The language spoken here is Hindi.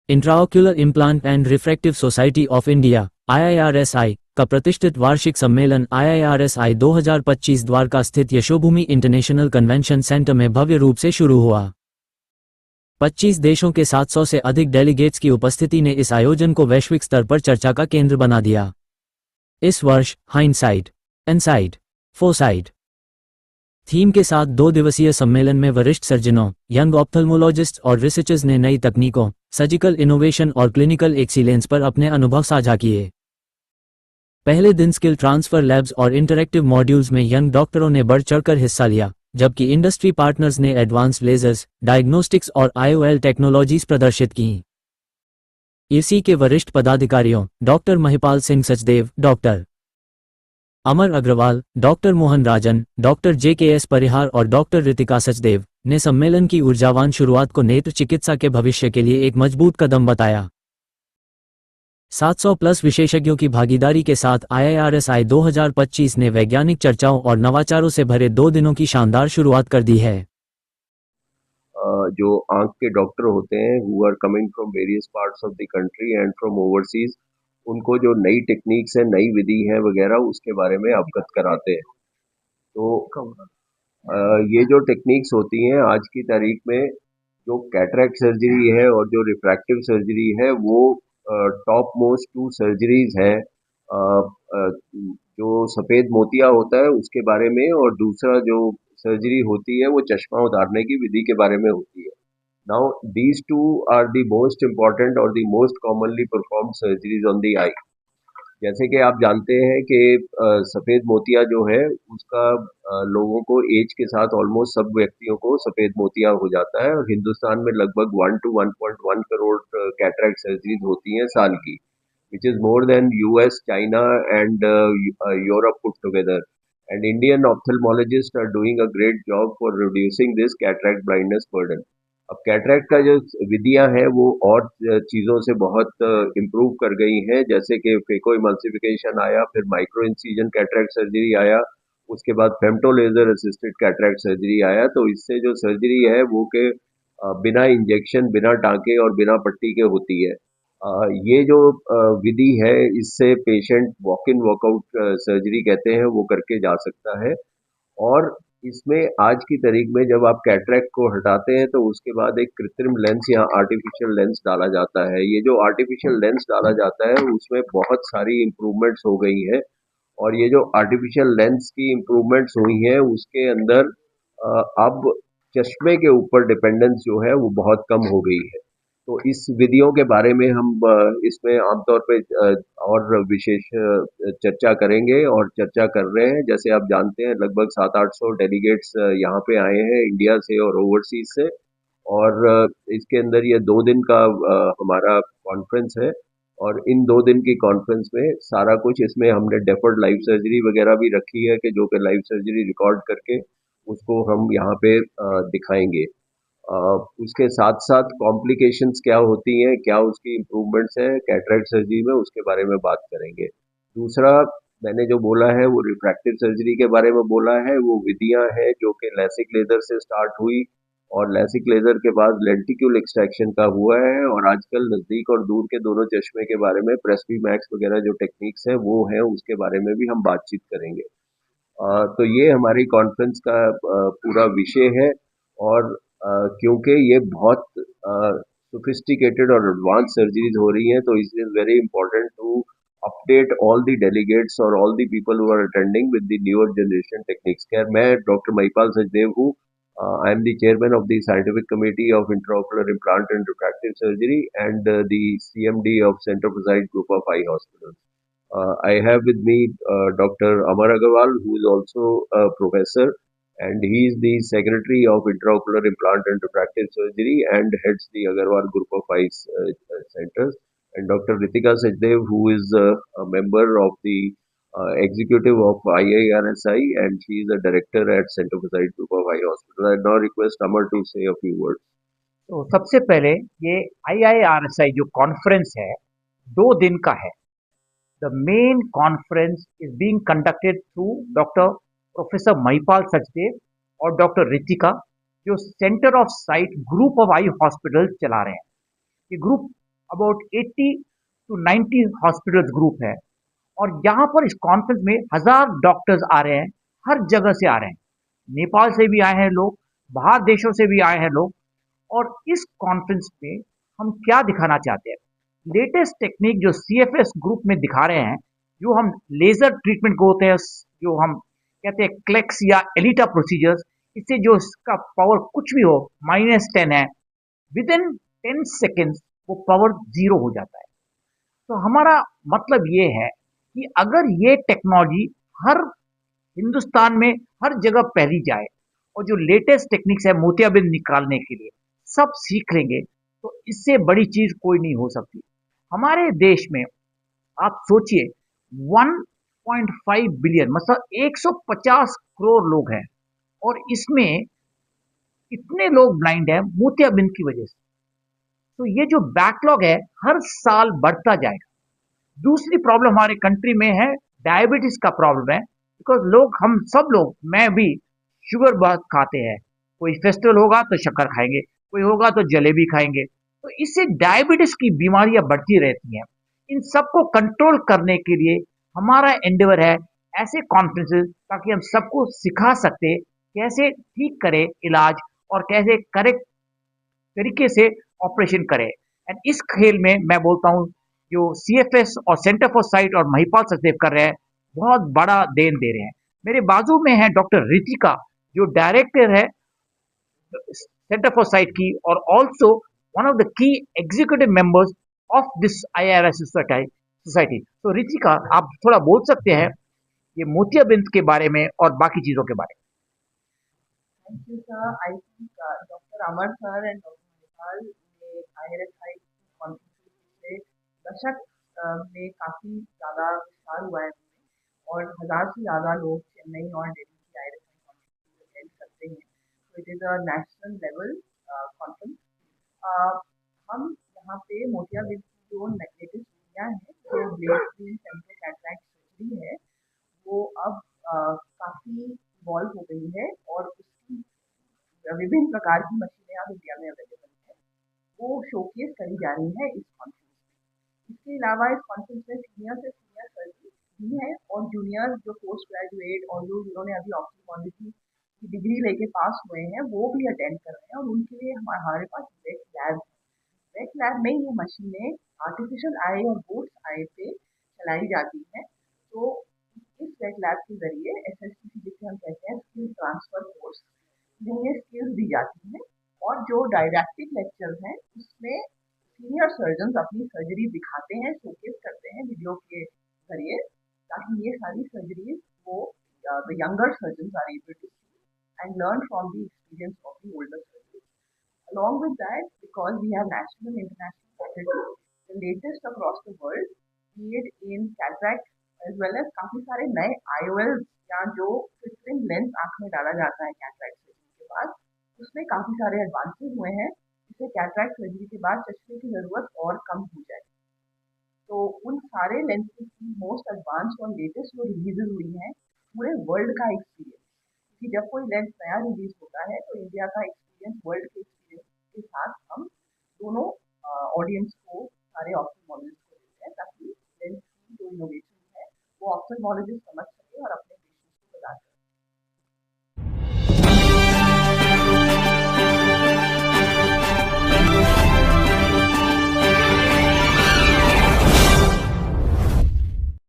Intraocular implant and refractive society of India IIRSI का प्रतिष्ठित वार्षिक सम्मेलन IIRSI 2025 द्वारका स्थित यशोभूमि इंटरनेशनल कन्वेंशन सेंटर में भव्य रूप से शुरू हुआ। 25 देशों के 700 से अधिक डेलीगेट्स की उपस्थिति ने इस आयोजन को वैश्विक स्तर पर चर्चा का केंद्र बना दिया। इस वर्ष हाइंडसाइट, इनसाइट, फोरसाइट थीम के साथ 2 दिवसीय सम्मेलन में वरिष्ठ सर्जनों, यंग ऑप्थल्मोलॉजिस्ट और रिसर्चर्स ने नई तकनीकों, सर्जिकल इनोवेशन और क्लिनिकल एक्सीलेंस पर अपने अनुभव साझा किए। पहले दिन स्किल ट्रांसफर लैब्स और इंटरैक्टिव मॉड्यूल्स में यंग डॉक्टरों ने बढ़ चढ़कर हिस्सा लिया, जबकि इंडस्ट्री पार्टनर्स ने एडवांस्ड लेजर्स, डायग्नोस्टिक्स और IOL टेक्नोलॉजीज प्रदर्शित कीं। इसी के वरिष्ठ पदाधिकारियों डॉक्टर महिपाल सिंह सचदेव, डॉक्टर अमर अग्रवाल, डॉक्टर मोहन राजन, डॉक्टर JKS परिहार और डॉक्टर रितिका सचदेव ने सम्मेलन की ऊर्जावान शुरुआत को नेत्र चिकित्सा के भविष्य के लिए एक मजबूत कदम बताया। 700 प्लस विशेषज्ञों की भागीदारी के साथ IIRSI 2025 ने वैज्ञानिक चर्चाओं और नवाचारों से भरे 2 दिनों की शानदार शुरुआत कर दी है। जो आंख के डॉक्टर होते हैं who are coming from various parts of the country and from overseas, उनको जो नई टेक्निक्स है, नई विधि है वगैरह उसके बारे में अवगत कराते हैं। तो ये जो टेक्निक्स होती हैं आज की तारीख में, जो कैटरेक्ट सर्जरी है और जो रिफ्रैक्टिव सर्जरी है, वो टॉप मोस्ट 2 सर्जरीज हैं। जो सफ़ेद मोतिया होता है उसके बारे में, और दूसरा जो सर्जरी होती है वो चश्मा उतारने की विधि के बारे में होती है। Now these two are the most important और the most commonly performed surgeries on the eye. जैसे कि आप जानते हैं कि सफ़ेद मोतिया जो है उसका लोगों को एज के साथ ऑलमोस्ट सब व्यक्तियों को सफ़ेद मोतिया हो जाता है, और हिंदुस्तान में लगभग 1 to 1.1 करोड़ कैटरेक्ट सर्जरीज होती हैं साल की, which is more than US, China and Europe put together. And Indian ophthalmologists are doing a great job for reducing this cataract blindness burden. अब कैटरेक्ट का जो विधियां हैं वो और चीज़ों से बहुत इम्प्रूव कर गई हैं, जैसे कि फेको इमल्सिफिकेशन आया, फिर माइक्रो इंसिजन कैटरेक्ट सर्जरी आया, उसके बाद femto laser assisted cataract surgery आया। तो इससे जो सर्जरी है वो के बिना इंजेक्शन, बिना टाँके और बिना पट्टी के होती है। ये जो विधि है इससे patient walk in walkout surgery कहते हैं वो करके जा सकता है। और इसमें आज की तारीख में जब आप कैटरेक्ट को हटाते हैं तो उसके बाद एक कृत्रिम लेंस या आर्टिफिशियल लेंस डाला जाता है। ये जो आर्टिफिशियल लेंस डाला जाता है उसमें बहुत सारी इम्प्रूवमेंट्स हो गई हैं, और ये जो आर्टिफिशियल लेंस की इम्प्रूवमेंट्स हुई हैं उसके अंदर अब चश्मे के ऊपर डिपेंडेंस जो है वो बहुत कम हो गई है। तो इस विधियों के बारे में हम इसमें आमतौर पे और विशेष चर्चा करेंगे और चर्चा कर रहे हैं। जैसे आप जानते हैं लगभग 700-800 डेलीगेट्स यहाँ पे आए हैं इंडिया से और ओवरसीज से, और इसके अंदर ये 2 दिन का हमारा कॉन्फ्रेंस है। और इन 2 दिन की कॉन्फ्रेंस में सारा कुछ, इसमें हमने डेफर्ड लाइव सर्जरी वगैरह भी रखी है कि जो कि लाइव सर्जरी रिकॉर्ड करके उसको हम यहाँ पे दिखाएंगे। उसके साथ साथ कॉम्प्लिकेशंस क्या होती हैं, क्या उसकी इम्प्रूवमेंट्स हैं कैटरेक्ट सर्जरी में, उसके बारे में बात करेंगे। दूसरा मैंने जो बोला है वो रिफ्रैक्टिव सर्जरी के बारे में बोला है। वो विधियां हैं जो कि लैसिक लेजर से स्टार्ट हुई, और लैसिक लेजर के बाद लेंटिक्यूल एक्सट्रैक्शन का हुआ है, और आजकल नज़दीक और दूर के दोनों चश्मे के बारे में प्रेस्बी मैक्स वगैरह जो टेक्निक्स हैं वो हैं, उसके बारे में भी हम बातचीत करेंगे। तो ये हमारी कॉन्फ्रेंस का पूरा विषय है। और क्योंकि ये बहुत सोफिस्टिकेटेड और एडवांस सर्जरीज हो रही हैं, तो it is very important to update all the delegates और all the people who are attending with the newer generation techniques. खैर, मैं डॉक्टर महिपाल सचदेव हूँ। I am the chairman of the scientific committee of intraocular implant and refractive surgery and the CMD of centre for sight group of eye hospital. I have with me Dr. Amar Agarwal, who is also a professor, and he is the secretary of intraocular implant and refractive surgery and heads the Agarwal group of eyes centers. And Dr. Ritika Sachdev, who is a member of the executive of IIRSI, and she is a director at Center for Sight Group of Eye Hospital. I now request Amar to say a few words. तो सबसे पहले ये IIRSI जो कॉन्फ्रेंस है 2 दिन का है। The main conference is being conducted through Dr. Professor Mahipal Sachdev और Dr. Ritika, जो centre of sight group of eye hospital चला रहे हैं। ये group about 80 to 90 hospitals group है, और यहाँ पर इस कॉन्फ्रेंस में 1000 डॉक्टर्स आ रहे हैं, हर जगह से आ रहे हैं। नेपाल से भी आए हैं लोग, बाहर देशों से भी आए हैं लोग। और इस कॉन्फ्रेंस में हम क्या दिखाना चाहते हैं, लेटेस्ट टेक्निक जो सीएफएस ग्रुप में दिखा रहे हैं, जो हम लेजर ट्रीटमेंट को होते हैं, जो हम कहते हैं क्लेक्स या एलिटा प्रोसीजर्स, इससे जो इसका पावर कुछ भी हो -10 है, विद इन 10 सेकेंड्स वो पावर जीरो हो जाता है। तो हमारा मतलब ये है कि अगर ये टेक्नोलॉजी हर हिंदुस्तान में हर जगह फैली जाए, और जो लेटेस्ट टेक्निक्स है मोतियाबिंद निकालने के लिए सब सीख लेंगे, तो इससे बड़ी चीज कोई नहीं हो सकती। हमारे देश में आप सोचिए 1.5 बिलियन मतलब 150 करोड़ लोग हैं, और इसमें इतने लोग ब्लाइंड हैं मोतियाबिंद की वजह से। तो ये जो बैकलॉग है हर साल बढ़ता जाएगा। दूसरी प्रॉब्लम हमारे कंट्री में है डायबिटीज का प्रॉब्लम है, बिकॉज लोग, हम सब लोग, मैं भी शुगर बहुत खाते हैं। कोई फेस्टिवल होगा तो शक्कर खाएंगे, कोई होगा तो जलेबी खाएंगे, तो इससे डायबिटीज की बीमारियां बढ़ती रहती हैं। इन सबको कंट्रोल करने के लिए हमारा एंडेवर है ऐसे कॉन्फ्रेंसेस, ताकि हम सबको सिखा सकते कैसे ठीक करें इलाज, और कैसे करेक्ट तरीके से ऑपरेशन करें। एंड इस खेल में मैं बोलता हूँ जो सीएफएस और सेंटर फॉर साइट और महिपाल सचदेव कर रहे हैं, बहुत बड़ा देन दे रहे हैं। मेरे बाजू में है डॉक्टर रितिका, जो डायरेक्टर है सेंटर फॉर साइट की, और also one of the key executive members of this IRS society. तो रितिका, आप थोड़ा बोल सकते हैं ये मोतियाबिंद के बारे में और बाकी चीजों के बारे Thank you, sir. I think Dr. Amar sir and Dr. Manipal ने IRSI कॉन्फ्रेंस पिछले दशक में काफी ज्यादा विस्तार हुआ है उनमें, और 1000 से ज्यादा लोग चेन्नई और दिल्ली की IRSI कॉन्फ्रेंस अटेंड करते हैं। तो it is a national level conference. हम यहाँ पे मोतियाबिंद की जो नेगेटिव स्थितियाँ हैं, जो blade free central cataract surgery है, वो अब काफी इवॉल्व हो गई है, और उसकी विभिन्न प्रकार की मशीनें अब इंडिया में अवेलेबल है, वो शोकेस करी जा रही है इस कॉन्फ्रेंस में। इसके अलावा इस कॉन्फ्रेंस में सीनियर से सीनियर सर्जरी भी है, और जूनियर जो पोस्ट ग्रेजुएट और जो जिन्होंने अभी ऑप्थेल्मोलॉजी की डिग्री लेके पास हुए हैं, वो भी अटेंड कर रहे हैं, और उनके लिए हमारे पास वेट लैब है। वेट लैब में ये मशीनें आर्टिफिशियल आई और बोट्स आई पे चलाई जाती हैं। तो इस वेट लैब के जरिए एसएसटी जिसे हम कहते हैं स्किल ट्रांसफर कोर्स, इन्हें स्किल्स दी जाती हैं, और जो डायडैक्टिक लेक्चर्स हैं उसमें सीनियर सर्जन अपनी सर्जरी दिखाते हैं, शोकेस करते हैं वीडियो के जरिए, ताकि ये सारी सर्जरीज वो the younger surgeon are able to see and learn from the experience of the older surgeon. Along with that, because we have national and international faculty, the latest across the world, be it in cataract as well as काफी सारे नए IOLs या जो कृत्रिम लेंस आंख में डाला जाता है कैटरैक्ट सर्जरी के बाद, उसमें काफी सारे एडवांसेस हुए हैं, जिससे कैटरैक्ट सर्जरी के बाद चश्मे की जरूरत और कम हो जाए। तो उन सारे लेंसेज की मोस्ट एडवांस और लेटेस्ट जो रिलीजेस हुई हैं पूरे वर्ल्ड का एक्सपीरियंस, कि जब कोई लेंस नया रिलीज होता है तो इंडिया का एक्सपीरियंस वर्ल्ड के एक्सपीरियंस के साथ हम दोनों ऑडियंस को, सारे ऑप्थेल्मोलॉजिस्ट को देते हैं, ताकि लेंस की जो इनोवेशन है वो ऑप्थेल्मोलॉजिस्ट समझ